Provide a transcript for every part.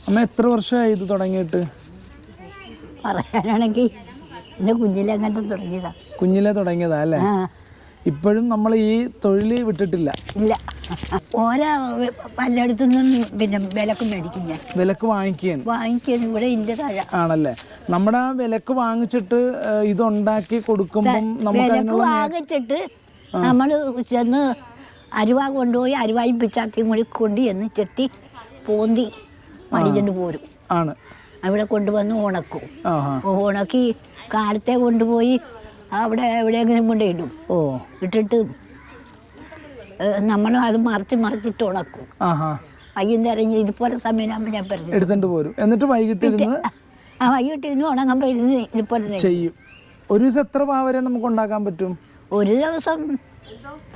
അമ്മ എത്ര വർഷമായി ഇത് തുടങ്ങിയിട്ട്? പറയാനാണെങ്കിൽ എൻ്റെ കുഞ്ഞിലങ്ങോട്ട് തുടങ്ങിയതാ. കുഞ്ഞിലെ തുടങ്ങിയതാ അല്ലേ? ഇപ്പോഴും നമ്മൾ ഈ തൊഴിൽ വിട്ടിട്ടില്ല. ഇല്ല, ഓരോ പലയിടത്തുനിന്നും പിന്നെ വിലക്ക് മേടിക്കും. ഞാൻ വിലക്ക് വാങ്ങിക്കാൻ ഇവിടെ ഇല്ല താഴെ ആണല്ലേ? നമ്മുടെ ആ വിലക്ക് വാങ്ങിച്ചിട്ട് ഇതുണ്ടാക്കി കൊടുക്കുമ്പം നമുക്ക് വാങ്ങിച്ചിട്ട് നമ്മൾ ചെന്ന് അരുവ കൊണ്ടുപോയി അരുവായും പിച്ചാത്തിയും കൂടി കൊണ്ട് ചെന്ന് ചെത്തി പോന്തി മടിച്ചിട്ട് പോരും. ആണ് അവിടെ കൊണ്ടുവന്ന് ഉണക്കും. ഉണക്കി കാലത്തെ കൊണ്ടുപോയി അവിടെ എവിടെയെങ്കിലും കൊണ്ട് ഇടും. ഇട്ടിട്ട് നമ്മൾ അത് മറിച്ചിട്ട് ഉണക്കും. വൈകുന്നേരം ഇതുപോലെ സമയമാകുമ്പോൾ ഞാൻ പറഞ്ഞു എടുത്തിട്ട് പോരും. എന്നിട്ട് വൈകിട്ടിരുന്ന് ഉണങ്ങുമ്പോൾ ഇരുന്ന് ഇതുപോലെ ചെയ്യും. ഒരു ദിവസം എത്ര പാവ വരെ നമുക്ക് ഉണ്ടാക്കാൻ പറ്റും? ഒരു ദിവസം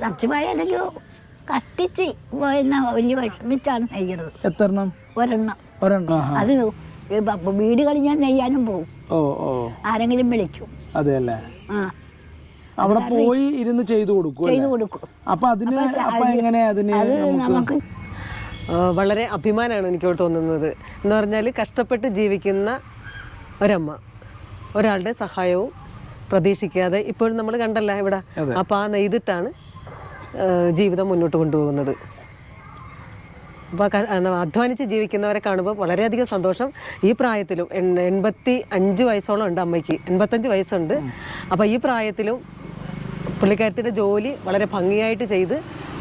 സച്ചിമായാണെങ്കിൽ കഷ്ടിച്ച് പോയെന്ന വലിയ വിഷമിച്ചാണ് നെയ്യണത്. എത്രണ്ണം? ഒരെണ്ണം. അത് വീടുകളിൽ ഞാൻ നെയ്യാനും പോകും. ആരെങ്കിലും വിളിക്കും. അതെ അല്ലേ? അവിടെ പോയി ഇരുന്ന് ചെയ്തു കൊടുക്കും. അപ്പൊ അതിന് നമുക്ക് വളരെ അഭിമാനമാണ് എനിക്ക് തോന്നുന്നത്. എന്ന് പറഞ്ഞാൽ കഷ്ടപ്പെട്ട് ജീവിക്കുന്ന ഒരമ്മ, ഒരാളുടെ സഹായവും പ്രതീക്ഷിക്കാതെ ഇപ്പോഴും നമ്മൾ കണ്ടല്ല ഇവിടെ. അപ്പം ആ നെയ്തിട്ടാണ് ജീവിതം മുന്നോട്ട് കൊണ്ടുപോകുന്നത്. അപ്പോൾ അധ്വാനിച്ച് ജീവിക്കുന്നവരെ കാണുമ്പോൾ വളരെയധികം സന്തോഷം. ഈ പ്രായത്തിലും 85 വയസ്സോളം ഉണ്ട് അമ്മയ്ക്ക്, 85 വയസ്സുണ്ട്. അപ്പോൾ ഈ പ്രായത്തിലും പുള്ളിക്കാരത്തിൻ്റെ ജോലി വളരെ ഭംഗിയായിട്ട് ചെയ്ത്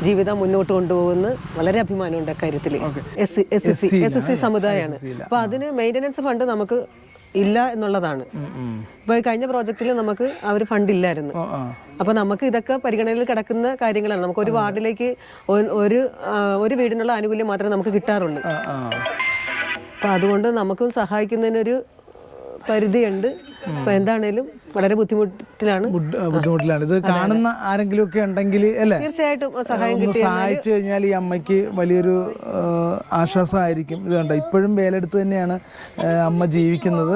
ജീവിതം മുന്നോട്ട് കൊണ്ടുപോകുന്ന വളരെ അഭിമാനമുണ്ട് അക്കാര്യത്തിൽ. SSC സമുദായമാണ്. അപ്പോൾ അതിന് മെയിൻ്റനൻസ് ഫണ്ട് നമുക്ക് ഇല്ല എന്നുള്ളതാണ്. ഇപ്പോൾ കഴിഞ്ഞ പ്രോജക്റ്റിൽ നമുക്ക് ആ ഒരു ഫണ്ട് ഇല്ലായിരുന്നു. അപ്പോൾ നമുക്ക് ഇതൊക്കെ പരിഗണനയിൽ കിടക്കുന്ന കാര്യങ്ങളാണ്. നമുക്ക് ഒരു വാർഡിലേക്ക് ഒരു വീടിനുള്ള ആനുകൂല്യം മാത്രമേ നമുക്ക് കിട്ടാറുള്ളൂ. അപ്പോൾ അതുകൊണ്ട് നമുക്കും സഹായിക്കുന്നതിനൊരു പരിധിയുണ്ട്. അപ്പോൾ എന്താണേലും വളരെ ബുദ്ധിമുട്ടിലാണ്. ഇത് കാണുന്ന ആരെങ്കിലും ഒക്കെ ഉണ്ടെങ്കിൽ അല്ലേ, തീർച്ചയായിട്ടും സഹായിച്ചു കഴിഞ്ഞാൽ ഈ അമ്മയ്ക്ക് വലിയൊരു ആശ്വാസമായിരിക്കും. ഇത് കണ്ടോ, ഇപ്പോഴും വേലെടുത്ത് തന്നെയാണ് അമ്മ ജീവിക്കുന്നത്.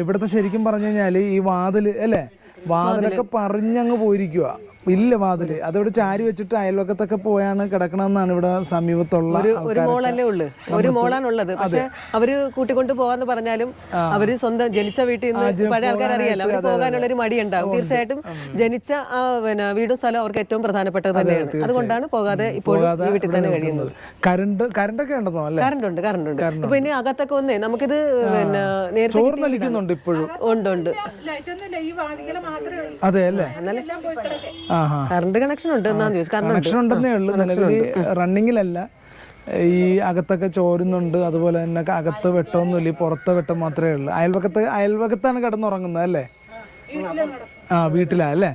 ഇവിടുത്തെ ശരിക്കും പറഞ്ഞു കഴിഞ്ഞാൽ ഈ വാതില് അല്ലേ, വാതിലൊക്കെ പറഞ്ഞങ്ങ് പോയിരിക്കുക. ഇല്ല വാതില് അതവിടെ ചാരി വെച്ചിട്ട് അയൽവക്കത്തൊക്കെ പോയാണ് കിടക്കണമെന്നാണ് ഇവിടെ സമീപത്തുള്ള ഒരു മോളല്ലേ ഉള്ളു, ഒരു മോളാണുള്ളത്. പക്ഷെ അവര് കൂട്ടിക്കൊണ്ട് പോകാന്ന് പറഞ്ഞാലും അവര് സ്വന്തം ജനിച്ച വീട്ടിൽ നിന്ന് പഴയ ആൾക്കാരറിയാലോ, അവര് പോകാനുള്ളൊരു മടി ഉണ്ടാവും. തീർച്ചയായിട്ടും ജനിച്ച പിന്നെ വീടും സ്ഥലം അവർക്ക് ഏറ്റവും പ്രധാനപ്പെട്ടത് തന്നെയാണ്. അതുകൊണ്ടാണ് പോകാതെ ഇപ്പോഴും ഈ വീട്ടിൽ തന്നെ കഴിയുന്നത്. കറണ്ടൊക്കെ ഉണ്ടെന്നോ? കറണ്ട് ഉണ്ട്. ഇപ്പൊ ഇനി അകത്തൊക്കെ ഒന്നേ നമുക്കിത് പിന്നെ നേരത്തെ ഇപ്പോഴും ഉണ്ട്. അതെ അല്ലേ? കറണ്ട് കണക്ഷൻ ഉണ്ട്. കണക്ഷൻ ഉണ്ടെന്നേ ഉള്ളൂ, നിലവിൽ റണ്ണിങ്ങിലല്ല. ഈ അകത്തൊക്കെ ചോരുന്നുണ്ട്. അതുപോലെ തന്നെ അകത്ത് വെട്ടമൊന്നുമില്ല, ഈ പുറത്തെ വെട്ടം മാത്രമേ ഉള്ളൂ. അയൽവക്കത്താണ് കിടന്നുറങ്ങുന്നത് അല്ലേ? വീട്ടിലാ അല്ലേ?